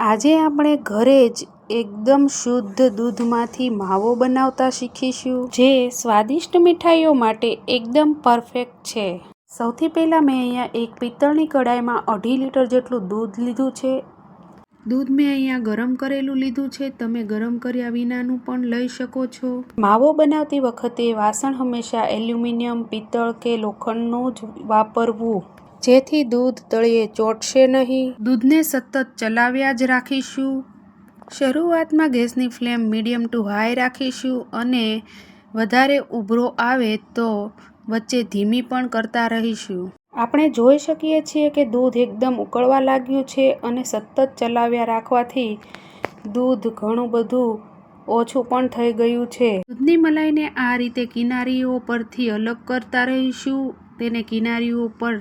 આજે આપણે ઘરે જ એકદમ શુદ્ધ દૂધમાંથી માવો બનાવતા શીખીશું, જે સ્વાદિષ્ટ મીઠાઈઓ માટે એકદમ પરફેક્ટ છે। સૌથી પહેલાં મેં અહીંયા એક પિત્તળની કડાઈમાં 2.5 લીટર જેટલું દૂધ લીધું છે। દૂધ મેં અહીંયા ગરમ કરેલું લીધું છે, તમે ગરમ કર્યા વિનાનું પણ લઈ શકો છો। માવો બનાવતી વખતે વાસણ હંમેશા એલ્યુમિનિયમ, પિત્તળ કે લોખંડનું જ વાપરવું, જેથી દૂધ તળિયે ચોંટશે નહીં। દૂધને સતત ચલાવ્યા જ રાખીશું। શરૂઆતમાં ગેસની ફ્લેમ મીડિયમ ટુ હાઈ રાખીશું અને વધારે ઉભરો આવે તો વચ્ચે ધીમી પણ કરતા રહીશું। આપણે જોઈ શકીએ છીએ કે દૂધ એકદમ ઉકળવા લાગ્યું છે અને સતત ચલાવ્યા રાખવાથી દૂધ ઘણું બધું ઓછું પણ થઈ ગયું છે। દૂધની મલાઈને આ રીતે કિનારીઓ પરથી અલગ કરતા રહીશું, તેને કિનારીઓ પર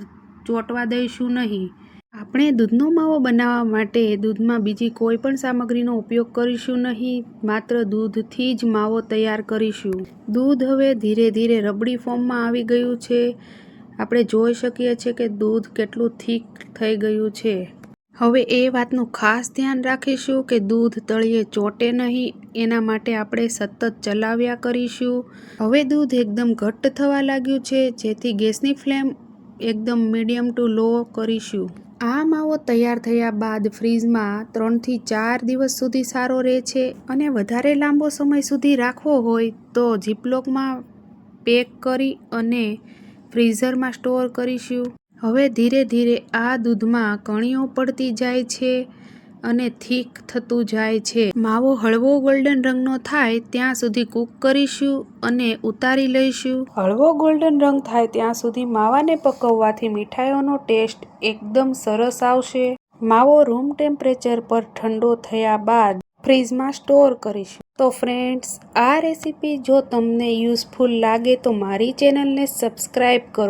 ચોંટવા દઈશું નહીં। આપણે દૂધનો માવો બનાવવા માટે દૂધમાં બીજી કોઈ પણ સામગ્રીનો ઉપયોગ કરીશું નહીં, માત્ર દૂધથી જ માવો તૈયાર કરીશું। દૂધ હવે ધીરે ધીરે રબડી ફોર્મમાં આવી ગયું છે। આપણે જોઈ શકીએ છીએ કે દૂધ કેટલું થીક થઈ ગયું છે। હવે એ વાતનું ખાસ ધ્યાન રાખીશું કે દૂધ તળિયે ચોંટે નહીં, એના માટે આપણે સતત ચલાવ્યા કરીશું। હવે દૂધ એકદમ ઘટ્ટ થવા લાગ્યું છે, જેથી ગેસની ફ્લેમ એકદમ મીડિયમ ટુ લો કરીશું। આ માવો તૈયાર થયા બાદ ફ્રીજમાં 3 થી 4 દિવસ સુધી સારો રહે છે અને વધારે લાંબો સમય સુધી રાખવો હોય તો ઝીપલોકમાં પેક કરી અને ફ્રીઝરમાં સ્ટોર કરીશું। હવે ધીરે ધીરે આ દૂધમાં કણીઓ પડતી જાય છે અને થીક થતું જાય છે। માવો હળવો ગોલ્ડન રંગનો થાય ત્યાં સુધી કૂક કરીશું અને ઉતારી લઈશું। હળવો ગોલ્ડન રંગ થાય ત્યાં સુધી માવાને પકવવાથી મીઠાઈઓનો ટેસ્ટ એકદમ સરસ આવશે। માવો રૂમ ટેમ્પરેચર પર ઠંડો થયા બાદ ફ્રીઝમાં સ્ટોર કરીશું। તો ફ્રેન્ડ્સ, આ રેસીપી જો તમને યુઝફુલ લાગે તો મારી ચેનલને સબસ્ક્રાઈબ કરો।